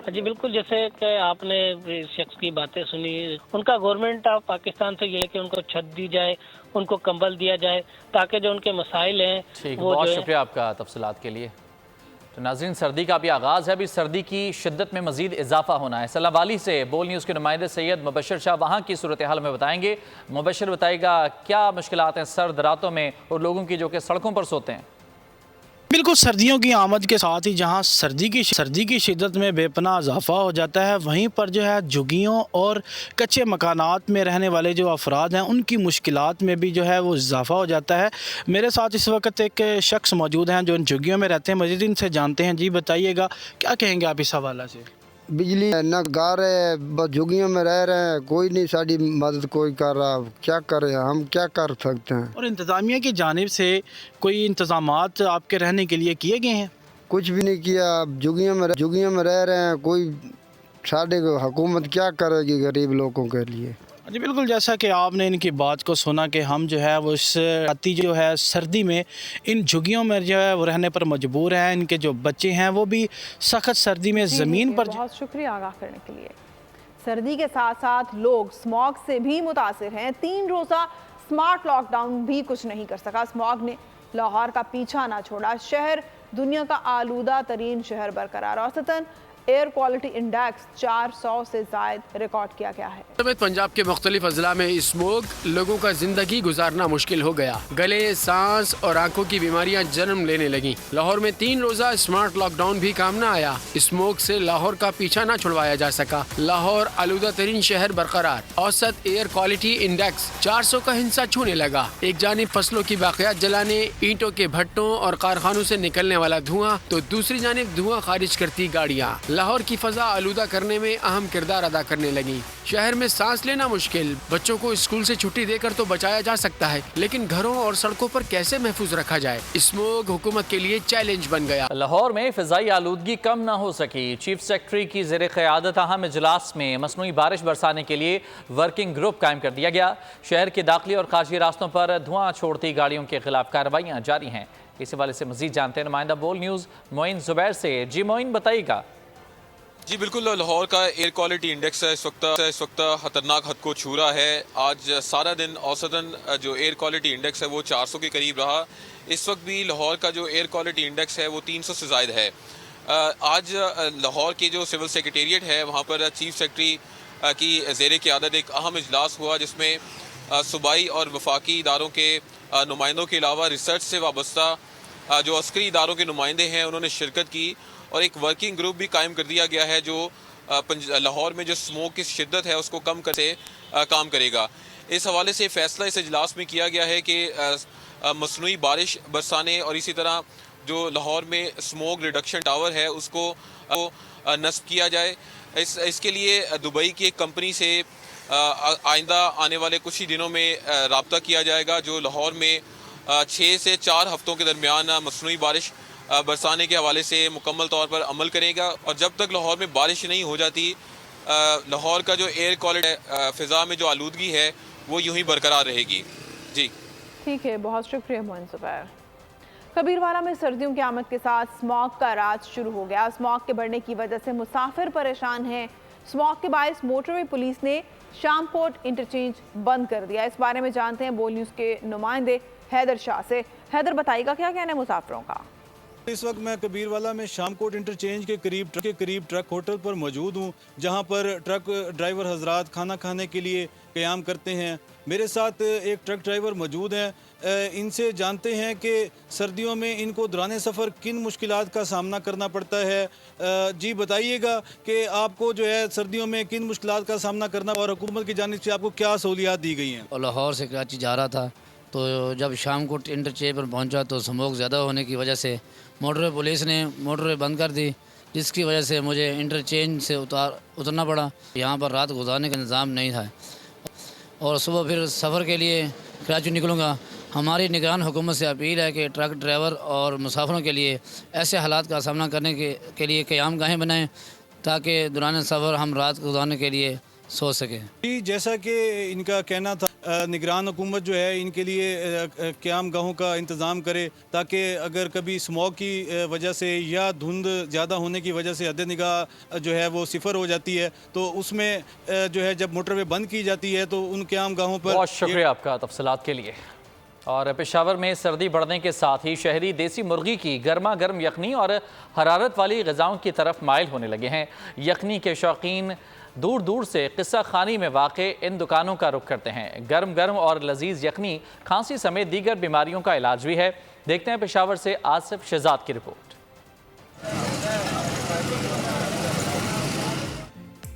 [SPEAKER 24] जी बिल्कुल, जैसे कि आपने इस शख्स की बातें सुनी, उनका गवर्नमेंट ऑफ पाकिस्तान से ये है कि उनको छत दी जाए, उनको कंबल दिया जाए, ताकि जो उनके मसाइल हैं वो।
[SPEAKER 1] बहुत शुक्रिया आपका तफसीलात के लिए। तो नाज़रीन, सर्दी का भी आगाज़ है, अभी सर्दी की शिद्दत में मज़ीद इजाफा होना है। सलाम वाली से बोल न्यूज़ के नुमाइंदे सैयद मुबशर शाह वहाँ की सूरत हाल में बताएंगे। मुबशर, बताएगा क्या मुश्किलात हैं सर्द रातों में और लोगों की जो कि सड़कों पर सोते हैं।
[SPEAKER 10] बिल्कुल, सर्दियों की आमद के साथ ही जहां सर्दी की शिद्दत में बेपनाह इजाफा हो जाता है, वहीं पर जो है झुग्गियों और कच्चे मकानात में रहने वाले जो अफराद हैं उनकी मुश्किलात में भी जो है वो इजाफा हो जाता है। मेरे साथ इस वक्त एक शख्स मौजूद हैं जो इन झुग्गियों में रहते हैं। मज़ीद इनसे जानते हैं। जी बताइएगा, क्या कहेंगे आप इस हवाला से?
[SPEAKER 26] बिजली न घर है, बस झुग्गियों में रह रहे हैं, कोई नहीं साड़ी मदद कोई कर रहा। क्या करें, हम क्या कर सकते हैं।
[SPEAKER 10] और इंतज़ामिया की जानिब से कोई इंतज़ामात आपके रहने के लिए किए गए हैं?
[SPEAKER 26] कुछ भी नहीं किया, झुग्गियों में रह रहे हैं। कोई साढ़े को हुकूमत क्या करेगी गरीब लोगों के लिए।
[SPEAKER 10] जी बिल्कुल, जैसा कि आपने इनकी बात को सुना कि हम जो है वो इस राती जो है सर्दी में इन झुग्गियों में जो है वो रहने पर मजबूर हैं। इनके जो बच्चे हैं वो भी सख्त सर्दी में ज़मीन पर।
[SPEAKER 2] बहुत शुक्रिया आगाह करने के लिए। सर्दी के साथ साथ लोग स्मॉग से भी मुतासिर हैं। 3 रोज़ा स्मार्ट लॉकडाउन भी कुछ नहीं कर सका। स्मॉग ने लाहौर का पीछा ना छोड़ा। शहर दुनिया का आलूदा तरीन शहर बरकरार। औसतन एयर क्वालिटी इंडेक्स 400 से ज़ायद रिकॉर्ड किया गया है।
[SPEAKER 5] समेत पंजाब के मुख्तलिफ अजला में स्मोक लोगों का जिंदगी गुजारना मुश्किल हो गया। गले, सांस और आंखों की बीमारियां जन्म लेने लगी। लाहौर में 3 रोजा स्मार्ट लॉकडाउन भी काम न आया। स्मोक से लाहौर का पीछा न छुड़वाया जा सका। लाहौर आलूदा तरीन शहर बरकरार। औसत एयर क्वालिटी इंडेक्स 400 का हिस्सा छूने लगा। एक जानिब फसलों की बाक़ियात जलाने, ईंटों के भट्टों और कारखानों से निकलने वाला धुआं, तो दूसरी जानिब धुआं खारिज करती गाड़ियाँ लाहौर की फजा आलूदा करने में अहम किरदार अदा करने लगी। शहर में सांस लेना मुश्किल। बच्चों को स्कूल से छुट्टी देकर तो बचाया जा सकता है, लेकिन घरों और सड़कों पर कैसे महफूज रखा जाए? स्मोक हुकूमत के लिए चैलेंज बन गया।
[SPEAKER 1] लाहौर में फिजाई आलूदगी कम न हो सकी। चीफ सेक्रेटरी की ज़ेर क़यादत अहम इजलास में मसनूई बारिश बरसाने के लिए वर्किंग ग्रुप कायम कर दिया गया। शहर के दाखिली और खारजी रास्तों पर धुआं छोड़ती गाड़ियों के खिलाफ कार्रवाइयाँ जारी हैं। इस हवाले से मजीद जानते हैं नुमाइंदा बोल न्यूज़ मोइन जुबैर से। जी मोइन, बताइएगा।
[SPEAKER 3] जी बिल्कुल, लाहौर का एयर क्वालिटी इंडेक्स इस वक्त खतरनाक हद को छू रहा है। आज सारा दिन औसतन जो एयर क्वालिटी इंडेक्स है वो 400 के करीब रहा। इस वक्त भी लाहौर का जो एयर क्वालिटी इंडेक्स है वो 300 से ज़ायद है। आज लाहौर के जो सिविल सेक्रेटेरिएट है वहाँ पर चीफ सेक्रेटरी की ज़ेर क़यादत एक अहम इजलास हुआ, जिसमें सूबाई और वफाकी इदारों के नुमाइंदों के अलावा रिसर्च से वाबस्ता जो अस्करी इदारों के नुमाइंदे हैं उन्होंने शिरकत की और एक वर्किंग ग्रुप भी कायम कर दिया गया है जो लाहौर में जो स्मोक की शिद्दत है उसको कम करके काम करेगा। इस हवाले से फ़ैसला इस इजलास में किया गया है कि मसनूई बारिश बरसाने और इसी तरह जो लाहौर में स्मोक रिडक्शन टावर है उसको नस्ब किया जाए। इसके लिए दुबई की एक कंपनी से आइंदा आने वाले कुछ ही दिनों में रब्ता किया जाएगा, जो लाहौर में 6 से 4 हफ्तों के दरमियान मसनूई बारिश बरसाने के हवाले से मुकम्मल तौर पर अमल करेगा। और जब तक लाहौर में बारिश नहीं हो जाती, लाहौर का जो एयर क्वालिटी फ़िज़ा में जो आलूदगी है वो यूं ही बरकरार रहेगी। जी
[SPEAKER 2] ठीक है, बहुत शुक्रिया मोइन जुबैर। कबीरवाला में सर्दियों की आमद के साथ स्मॉग का राज शुरू हो गया। स्मॉग के बढ़ने की वजह से मुसाफिर परेशान हैं। स्मॉग के बायस मोटरवे पुलिस ने शामकोट इंटरचेंज बंद कर दिया। इस बारे में जानते हैं बोल न्यूज़ के नुमाइंदे हैदर शाह से। हैदर, बताइएगा क्या कहना है मुसाफिरों का?
[SPEAKER 4] इस वक्त मैं कबीरवाला में शामकोट इंटरचेंज के करीब ट्रक होटल पर मौजूद हूँ, जहाँ पर ट्रक ड्राइवर हजरात खाना खाने के लिए क़याम करते हैं। मेरे साथ एक ट्रक ड्राइवर मौजूद हैं। इनसे जानते हैं कि सर्दियों में इनको दौरान सफ़र किन मुश्किलात का सामना करना पड़ता है। जी बताइएगा कि आपको जो है सर्दियों में किन मुश्किलात का सामना करना और हुकूमत की जानिब से आपको क्या सहूलियात दी गई हैं?
[SPEAKER 6] लाहौर से कराची जा रहा था तो जब शामकोट इंटरचेंज पर पहुंचा तो स्मोक ज़्यादा होने की वजह से मोटरवे पुलिस ने मोटरवे बंद कर दी, जिसकी वजह से मुझे इंटरचेंज से उतरना पड़ा। यहाँ पर रात गुजारने का इंतज़ाम नहीं था और सुबह फिर सफ़र के लिए कराची निकलूँगा। हमारी निगरान हुकूमत से अपील है कि ट्रक ड्राइवर और मुसाफिरों के लिए ऐसे हालात का सामना करने के लिए क़याम गाहें बनाएं ताकि दौरान सफ़र हम रात गुजारने के लिए सोच सकें।
[SPEAKER 4] जी, जैसा कि इनका कहना था, निगरान हुकूमत जो है इनके लिए क़याम गाहों का इंतज़ाम करे ताकि अगर कभी स्मॉग की वजह से या धुंध ज़्यादा होने की वजह से हद निगाह जो है वो सिफर हो जाती है तो उसमें जो है जब मोटरवे बंद की जाती है तो उन क़याम गाहों पर।
[SPEAKER 1] बहुत शुक्रिया आपका तफसीलात के लिए। और पेशावर में सर्दी बढ़ने के साथ ही शहरी देसी मुर्गी की गर्मा गर्म यखनी और हरारत वाली ग़िज़ाओं की तरफ माइल होने लगे हैं। यखनी के शौकीन दूर दूर से किस्सा खानी में वाक़े इन दुकानों का रुख करते हैं। गर्म गर्म और लजीज यखनी खांसी समेत दीगर बीमारियों का इलाज भी है। देखते हैं पेशावर से आसिफ शहजाद की रिपोर्ट।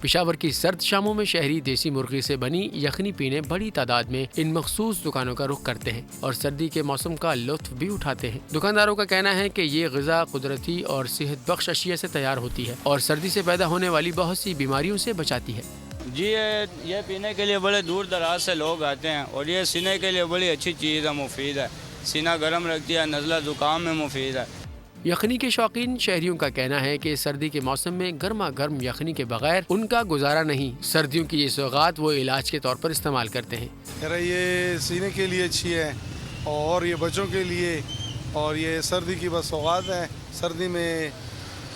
[SPEAKER 5] पेशावर की सर्द शामों में शहरी देसी मुर्गी से बनी यखनी पीने बड़ी तादाद में इन मखसूस दुकानों का रुख करते हैं और सर्दी के मौसम का लुत्फ भी उठाते हैं। दुकानदारों का कहना है कि ये ग़िज़ा कुदरती और सेहत बख्श अशिया से तैयार होती है और सर्दी से पैदा होने वाली बहुत सी बीमारियों से बचाती है।
[SPEAKER 7] जी ये पीने के लिए बड़े दूर दराज से लोग आते हैं और ये सीने के लिए बड़ी अच्छी चीज़ है, मुफीद है, सीना गर्म रखती है, नज़ला ज़ुकाम में मुफीद है।
[SPEAKER 5] यखनी के शौकीन शहरियों का कहना है कि सर्दी के मौसम में गर्मा गर्म यखनी के बगैर उनका गुजारा नहीं। सर्दियों की ये सौगात वो इलाज के तौर पर इस्तेमाल करते हैं।
[SPEAKER 8] ये सीने के लिए अच्छी है और ये बच्चों के लिए और ये सर्दी की बस सौगात है। सर्दी में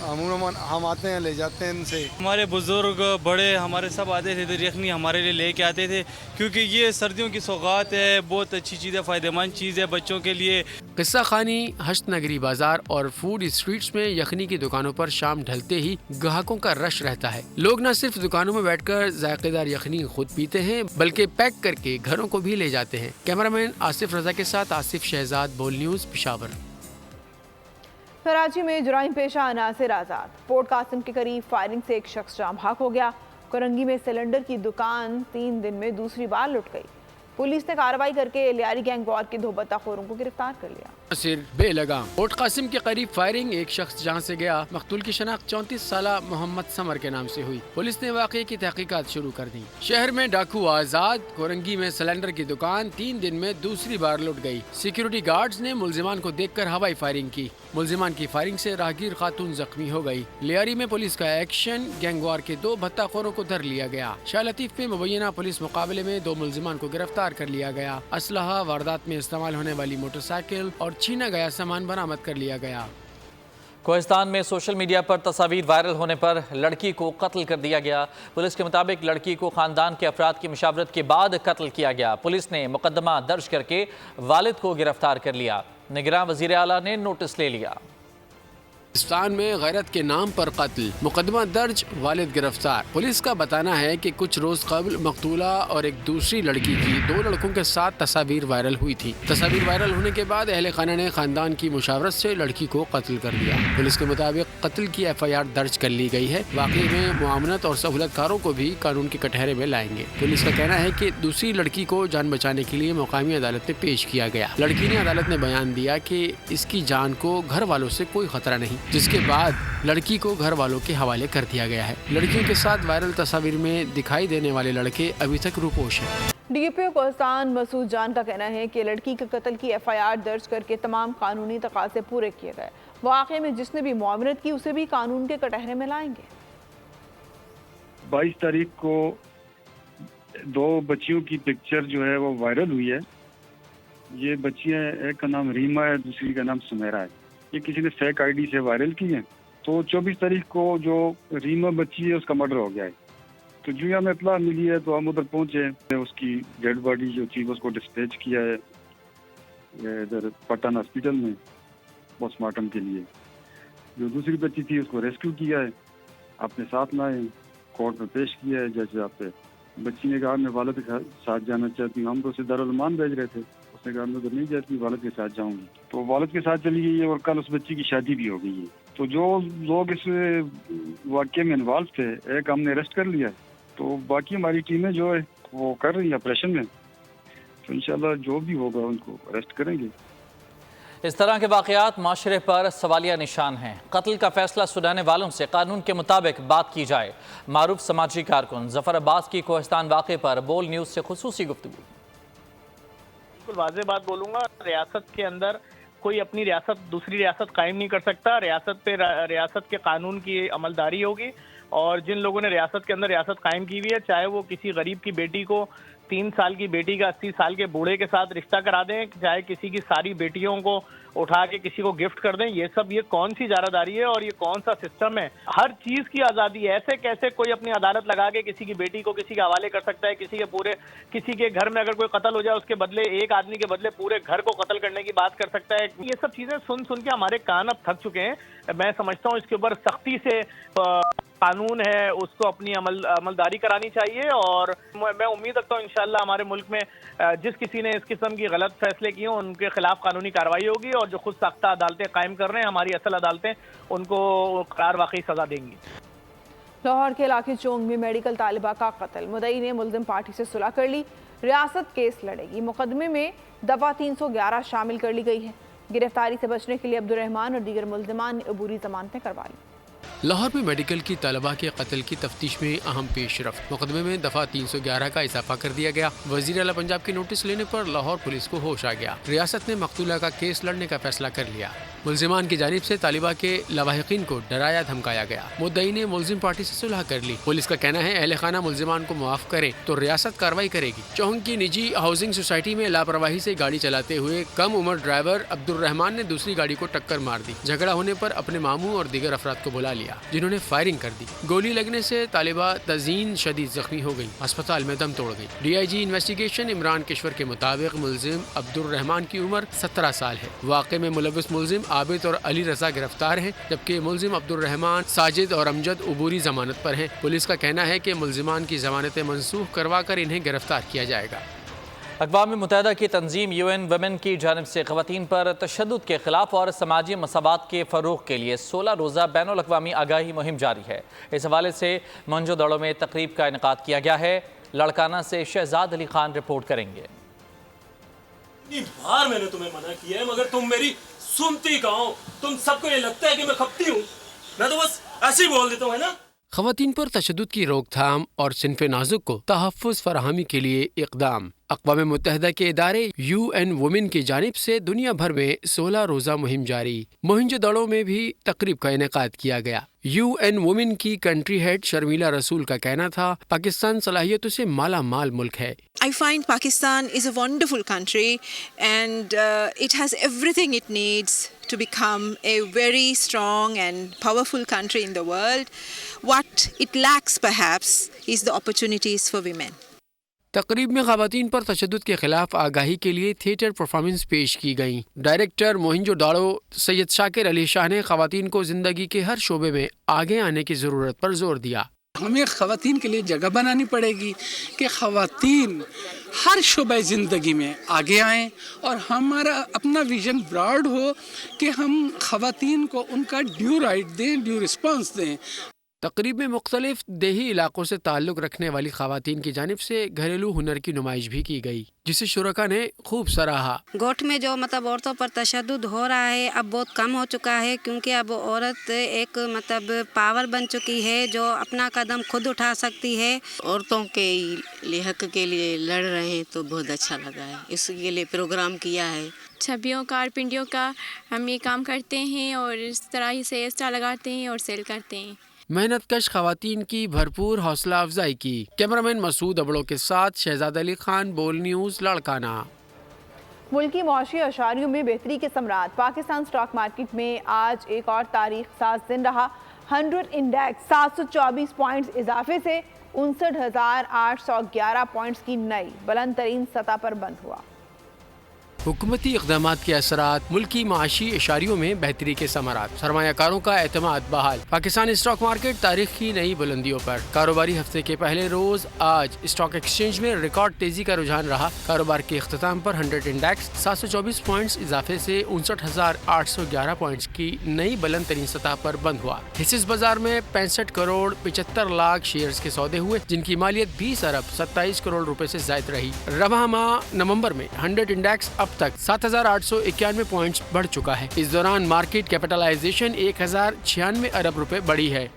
[SPEAKER 8] अमूमन हम आते हैं ले जाते हैं इनसे।
[SPEAKER 9] हमारे बुज़ुर्ग बड़े हमारे सब आते थे इधर यखनी हमारे लिए लेके आते थे, क्योंकि ये सर्दियों की सौगात है, बहुत अच्छी चीज़ है, फ़ायदेमंद चीज़ है बच्चों के लिए।
[SPEAKER 5] किस्सा खानी, हश्त नगरी बाजार और फूड स्ट्रीट्स में यखनी की दुकानों पर शाम ढलते ही ग्राहकों का रश रहता है। लोग न सिर्फ दुकानों में बैठकर जायकेदार यखनी खुद पीते हैं, बल्कि पैक करके घरों को भी ले जाते हैं। कैमरामैन आसिफ रजा के साथ आसिफ शहजाद, बोल न्यूज़, पेशावर।
[SPEAKER 2] कराची में जुराइम पेशा नासिर आज़ाद। पोर्ट कासिम के करीब फायरिंग से एक शख्स जाम भाग हो गया। कोरंगी में सिलेंडर की दुकान 3 दिन में दूसरी बार लुट गई। पुलिस ने कार्रवाई करके लियारी गैंग वॉर के 2 बदताखोरों को गिरफ्तार कर लिया।
[SPEAKER 5] सिर बेलगाम। पोर्ट कासिम के करीब फायरिंग, एक शख्स जहां से गया। मकतूल की शनाख्त 34 साला मोहम्मद समर के नाम से हुई। पुलिस ने वाक़ये की तहकीकात शुरू कर दी। शहर में डाकू आज़ाद। कोरंगी में सिलेंडर की दुकान 3 दिन में दूसरी बार लुट गई। सिक्योरिटी गार्ड्स ने मुलजिमान को देखकर हवाई फायरिंग की। मुलजिमान की फायरिंग से राहगीर खातून जख्मी हो गई। लियारी में पुलिस का एक्शन, गैंगवार के 2 भत्ताखोरों को धर लिया गया। शाह लतीफ में मुबैना पुलिस मुकाबले में 2 मुलजिमान को गिरफ्तार कर लिया गया। असलहा, वारदात में इस्तेमाल होने वाली मोटरसाइकिल और छीना गया सामान बरामद कर लिया गया।
[SPEAKER 1] कोहिस्तान में सोशल मीडिया पर तस्वीर वायरल होने पर लड़की को कत्ल कर दिया गया। पुलिस के मुताबिक लड़की को खानदान के अफराद की मुशावरत के बाद कत्ल किया गया। पुलिस ने मुकदमा दर्ज करके वालिद को गिरफ्तार कर लिया। निगरान वज़ीर आला ने नोटिस ले लिया।
[SPEAKER 5] पाकिस्तान में गैरत के नाम पर कत्ल, मुकदमा दर्ज, वालिद गिरफ्तार। पुलिस का बताना है कि कुछ रोज कबल मकतूला और एक दूसरी लड़की की 2 लड़कों के साथ तस्वीर वायरल हुई थी। तस्वीर वायरल होने के बाद अहले खाना ने खानदान की मुशावरत से लड़की को कत्ल कर दिया। पुलिस के मुताबिक कत्ल की FIR दर्ज कर ली गई है। वाकई में मुआवनत और सहूलतकारों को भी कानून के कटहरे में लाएंगे। पुलिस का कहना है कि दूसरी लड़की को जान बचाने के लिए मुकामी अदालत में पेश किया गया। लड़की ने अदालत में बयान दिया कि इसकी जान को घर वालों से कोई खतरा नहीं, जिसके बाद लड़की को घर वालों के हवाले कर दिया गया है। लड़कियों के साथ वायरल तस्वीर में दिखाई देने वाले लड़के अभी तक रूपोश हैं।
[SPEAKER 2] DPO कोहिस्तान मसूद जान का कहना है कि लड़की के कत्ल की FIR दर्ज करके तमाम कानूनी तकाज़े पूरे किए गए। वाक़े में जिसने भी मुआवनत की उसे भी कानून के कटहरे में लाएंगे।
[SPEAKER 11] 22 तारीख को 2 बच्चियों की पिक्चर जो है वो वायरल हुई है। ये बच्चियाँ, एक का नाम रीमा है, दूसरी का नाम सुमेरा है। ये किसी ने फेक ID से वायरल की है। तो 24 तारीख को जो रीमा बच्ची है उसका मर्डर हो गया है। तो जो हमें इत्तला मिली है तो हम उधर पहुंचे। उसकी डेड बॉडी जो थी उसको डिस्पैच किया है इधर पटन हॉस्पिटल में पोस्टमार्टम के लिए। जो दूसरी बच्ची थी उसको रेस्क्यू किया है, अपने साथ लाए, कोर्ट में पेश किया है जज साहब पे। बच्ची ने कहा मैं वालिद के साथ जाना चाहती हूँ। हम तो उसे दारुल-उलूम भेज रहे थे। उसने कहा मैं उधर नहीं जाती, वालिद के साथ जाऊंगी। तो वालिद के साथ चली गई है और कल उस बच्ची की शादी भी हो गई है। तो जो लोग इस वाक़ये में इन्वॉल्व थे, एक हमने अरेस्ट कर लिया। तो बाकी हमारी टीमें जो है वो कर रही है ऑपरेशन में। तो इंशाल्लाह जो भी होगा उनको अरेस्ट करेंगे।
[SPEAKER 1] इस तरह के वाक़यात माशरे पर सवालिया निशान हैं। कत्ल का फैसला सुनाने वालों से कानून के मुताबिक बात की जाए। मारूफ समाजी कारकुन जफर अब्बास की कोहिस्तान वाक़े पर बोल न्यूज़ से खुसूसी गुफ्तगू।
[SPEAKER 12] बिल्कुल वाज़ेह बात बोलूँगा, रियासत के अंदर कोई अपनी रियासत दूसरी रियासत कायम नहीं कर सकता। रियासत पे रियासत के कानून की अमलदारी होगी। और जिन लोगों ने रियासत के अंदर रियासत कायम की हुई है, चाहे वो किसी गरीब की बेटी को 3 साल की बेटी का 80 साल के बूढ़े के साथ रिश्ता करा दें, चाहे किसी की सारी बेटियों को उठा के किसी को गिफ्ट कर दें, ये कौन सी जारादारी है और ये कौन सा सिस्टम है? हर चीज़ की आज़ादी है। ऐसे कैसे कोई अपनी अदालत लगा के किसी की बेटी को किसी के हवाले कर सकता है? किसी के घर में अगर कोई कत्ल हो जाए उसके बदले एक आदमी के बदले पूरे घर को कत्ल करने की बात कर सकता है? ये सब चीज़ें सुन के हमारे कान अब थक चुके हैं। मैं समझता हूँ इसके ऊपर सख्ती से कानून है उसको अपनी अमलदारी करानी चाहिए। और मैं उम्मीद रखता हूँ इंशाल्लाह हमारे मुल्क में जिस किसी ने इस किस्म की गलत फैसले किए उनके खिलाफ कानूनी कार्रवाई होगी। और जो खुद साख्ता अदालतें कायम कर रहे हैं, हमारी असल अदालतें, उनको करार वाकई सजा देंगी।
[SPEAKER 2] लाहौर के इलाके चोंग में मेडिकल तालिबा का कत्ल, मुद्दई ने मुल्जिम पार्टी से सुलह कर ली। रियासत केस लड़ेगी। मुकदमे में दफा 311 शामिल कर ली गई है। गिरफ्तारी से बचने के लिए अब्दुर्रहमान और दीगर मुल्जिमान ने अबूरी जमानतें करवा ली।
[SPEAKER 5] लाहौर में मेडिकल की तलबा के कत्ल की तफ्तीश में अहम पेशरफ्त। मुकदमे में दफा 311 का इजाफा कर दिया गया। वजीर आला पंजाब की नोटिस लेने पर लाहौर पुलिस को होश आ गया। रियासत ने मकतूला का केस लड़ने का फैसला कर लिया। मुलजिमान की जानिब से तालिबा के लवाहिकीन को डराया धमकाया गया। मुद्दई ने मुलजिम पार्टी से सुलह कर ली। पुलिस का कहना है अहले खाना मुलजिमान को माफ करे तो रियासत कार्रवाई करेगी। चौहंग की निजी हाउसिंग सोसाइटी में लापरवाही से गाड़ी चलाते हुए कम उम्र ड्राइवर अब्दुल रहमान ने दूसरी गाड़ी को टक्कर मार दी। झगड़ा होने पर अपने मामू और दीगर अफराद को बुला लिया, जिन्होंने फायरिंग कर दी। गोली लगने से तालिबा तज़ीन शदीद जख्मी हो गई, अस्पताल में दम तोड़ गई। DIG इन्वेस्टिगेशन इमरान किश्वर के मुताबिक मुलजिम अब्दुल रहमान की उम्र 17 साल है। वाक़े में मुलव्विस मुलजिम आबिद और अली रजा गिरफ्तार हैं, जबकि मुलजिम अब्दुल रहमान, साजिद और अमजद उबूरी जमानत पर हैं। पुलिस का कहना है कि मुलजिमान की जमानतें मनसूख करवा कर इन्हें गिरफ्तार किया जाएगा।
[SPEAKER 1] अक़वाम मुत्तहिदा की तंजीम UN वुमेन की जानिब से ख़वातीन पर तशद्दुद के ख़िलाफ़ और समाजी मसावात के फ़रोग़ के लिए 16 रोज़ा बैनुल अक़वामी आगाही मुहिम जारी है। इस हवाले से मोहनजोदड़ो में तकरीब का इनेकाद किया गया है। लड़काना से शहजाद अली खान रिपोर्ट करेंगे।
[SPEAKER 13] बार मैंने तुम्हें मना किया है, मगर तुम मेरी सुनती कहाँ हो? तुम सबको ये लगता है कि मैं खपती हूँ? मैं तो बस ऐसे ही बोल देता हूँ, है ना?
[SPEAKER 5] ख़वातीन पर तशद्दुद की रोकथाम और सिन्फ़े नाजुक को तहफ़्फ़ुज़ फराहमी के लिए इक़दाम। अक़वाम मुत्तहिदा के इदारे UN वुमेन की जानिब से दुनिया भर में 16 रोज़ा मुहिम जारी। मोहनजोदड़ो में भी तकरीब का इनेकाद किया गया। UN वुमेन की कंट्री हेड शर्मिला रसूल का कहना था, पाकिस्तान सलाहियतों से माला माल मुल्क है।
[SPEAKER 14] I find Pakistan is a wonderful country and it has everything it needs to become a very strong and powerful country in the world. What it lacks perhaps is the opportunities for women.
[SPEAKER 5] तकरीब में ख़वातीन पर तशद्दुद के खिलाफ आगाही के लिए theatre performance पेश की गई। डायरेक्टर मोहनजोदड़ो सैयद शाकिर अली शाह ने ख़वातीन को ज़िंदगी के हर शोबे में आगे आने की ज़रूरत पर जोर दिया।
[SPEAKER 15] हमें ख़वातीन के लिए जगह बनानी पड़ेगी कि ख़वातीन हर शोबे ज़िंदगी में आगे आएँ और हमारा अपना विज़न ब्रॉड हो कि हम ख़वातीन को उनका ड्यू राइट दें, ड्यू रिस्पॉन्स दें।
[SPEAKER 5] तकरीब में मुख्तलिफ देही इलाकों से ताल्लुक़ रखने वाली ख़वातीन की जानिब से घरेलू हुनर की नुमाइश भी की गई, जिसे शुरका ने खूब सराहा।
[SPEAKER 16] गोठ में जो औरतों पर तशद्दुद हो रहा है अब बहुत कम हो चुका है, क्योंकि अब औरत एक पावर बन चुकी है जो अपना कदम खुद उठा सकती है।
[SPEAKER 17] औरतों के हक के लिए लड़ रहे हैं तो बहुत अच्छा लगा है, इसके लिए प्रोग्राम किया है।
[SPEAKER 19] छबियों का और पिंडियों का हम ये काम करते हैं और इस तरह से एक्स्ट्रा लगाते हैं और सेल करते हैं।
[SPEAKER 5] मेहनत कश ख़वातीन की भरपूर हौसला अफजाई की। कैमरामैन मसूद अबड़ो के साथ शहजाद अली खान, बोल न्यूज़, लड़काना।
[SPEAKER 2] मुल्की मौशी अशारियों में बेहतरी के सम्राट पाकिस्तान स्टॉक मार्केट में आज एक और तारीख साज दिन रहा। 100 इंडेक्स 724 पॉइंट्स इजाफे से 59,811 पॉइंट्स की नई बुलंद तरीन सतह पर बंद हुआ।
[SPEAKER 5] हुकूमती इक़दामात के असरात मुल्की माशी इशारियों में बेहतरी के समरात, सरमायाकारों का एतमाद बहाल। पाकिस्तान स्टॉक मार्केट तारीख की नई बुलंदियों पर। कारोबारी हफ्ते के पहले रोज आज स्टॉक एक्सचेंज में रिकॉर्ड तेजी का रुझान रहा। कारोबार के इख्तिताम पर 100 इंडेक्स 724 पॉइंट्स इजाफे से 59,811 पॉइंट्स की नई बुलंद तरीन सतह पर बंद हुआ। हिस्सेस बाजार में 65 करोड़ 75 लाख शेयर्स के सौदे हुए, जिनकी मालियत 20 अरब 27 करोड़ रुपए से ज्यादा रही। रवां माह नवंबर में 100 इंडेक्स अब तक 7,891 पॉइंट्स बढ़ चुका है। इस दौरान मार्केट कैपिटलाइजेशन 1,096 अरब रुपए बढ़ी है।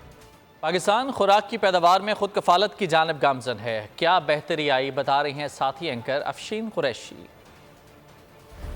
[SPEAKER 1] पाकिस्तान खुराक की पैदावार में खुद कफालत की जानिब गामजन है। क्या बेहतरी आई, बता रही हैं साथी एंकर अफशीन कुरैशी।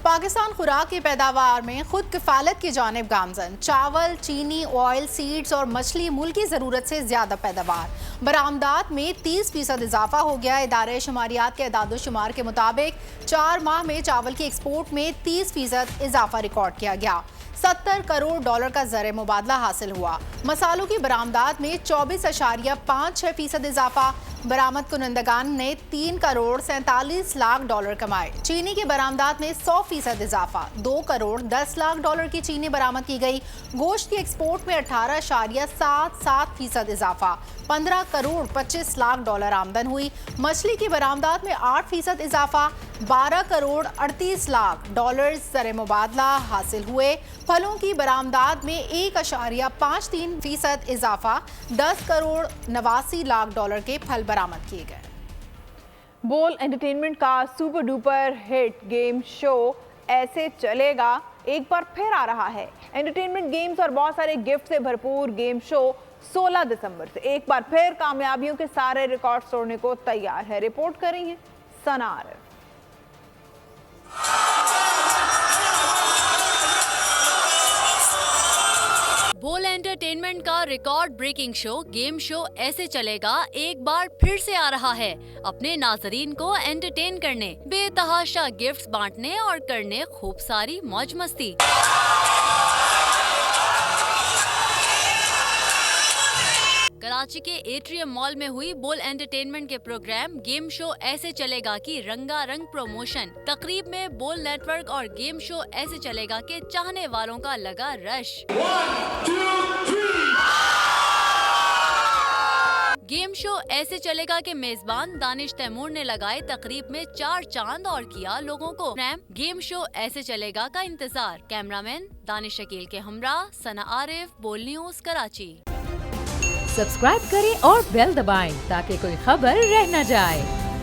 [SPEAKER 27] पाकिस्तान खुराक की पैदावार में खुद किफ़ालत की जानिब गामजन। चावल, चीनी, ऑयल, सीड्स और मछली मुल्क की ज़रूरत से ज़्यादा पैदावार। बरामदात में 30% इजाफा हो गया। इदारे शुमारियात के एदाद शुमार के मुताबिक 4 माह में चावल की एक्सपोर्ट में 30% इजाफा रिकॉर्ड किया गया। 70 करोड़ डॉलर का ज़र मुबादला हासिल हुआ। मसालों की बरामदात में 24.56% इजाफा। बरामद कुनंदगान ने 3 करोड़ 47 लाख डॉलर कमाए। चीनी की बरामदात में 100% इजाफा। 2 करोड़ 10 लाख डॉलर की चीनी बरामद की गई। गोश्त की एक्सपोर्ट में 18.77% इजाफा। 15 करोड़ 25 लाख डॉलर आमदन हुई। मछली की बरामदात में 8% इजाफा। 12 करोड़ 38 लाख डॉलर ज़र मुबादला हासिल हुए। फलों की बरामदात में 1.53% इजाफा। 10 करोड़ 89 लाख डॉलर के फल बरामद किए गए।
[SPEAKER 2] बोल एंटरटेनमेंट का super duper hit game show ऐसे चलेगा एक बार फिर आ रहा है। एंटरटेनमेंट, गेम्स और बहुत सारे गिफ्ट से भरपूर गेम शो 16 दिसंबर से एक बार फिर कामयाबियों के सारे रिकॉर्ड तोड़ने को तैयार है। रिपोर्ट कर रही हैं सना आरिफ।
[SPEAKER 18] बोल एंटरटेनमेंट का record breaking show game show ऐसे चलेगा एक बार फिर से आ रहा है अपने नाजरीन को एंटरटेन करने, बेतहाशा गिफ्ट्स बांटने और करने खूब सारी मौज मस्ती। कराची के एट्रियम मॉल में हुई बोल एंटरटेनमेंट के प्रोग्राम गेम शो ऐसे चलेगा की रंगारंग प्रमोशन। तकरीब में बोल नेटवर्क और गेम शो ऐसे चलेगा के चाहने वालों का लगा रश।
[SPEAKER 20] 1, 2, 3
[SPEAKER 18] गेम शो ऐसे चलेगा के मेजबान दानिश तैमूर ने लगाए तकरीब में 4 चांद और किया लोगों को गेम शो ऐसे चलेगा का इंतजार। कैमरामैन दानिश शकील के हमरा सना आरिफ, बोल न्यूज कराची।
[SPEAKER 21] सब्सक्राइब करें और बेल दबाएं ताकि कोई खबर रह न जाए।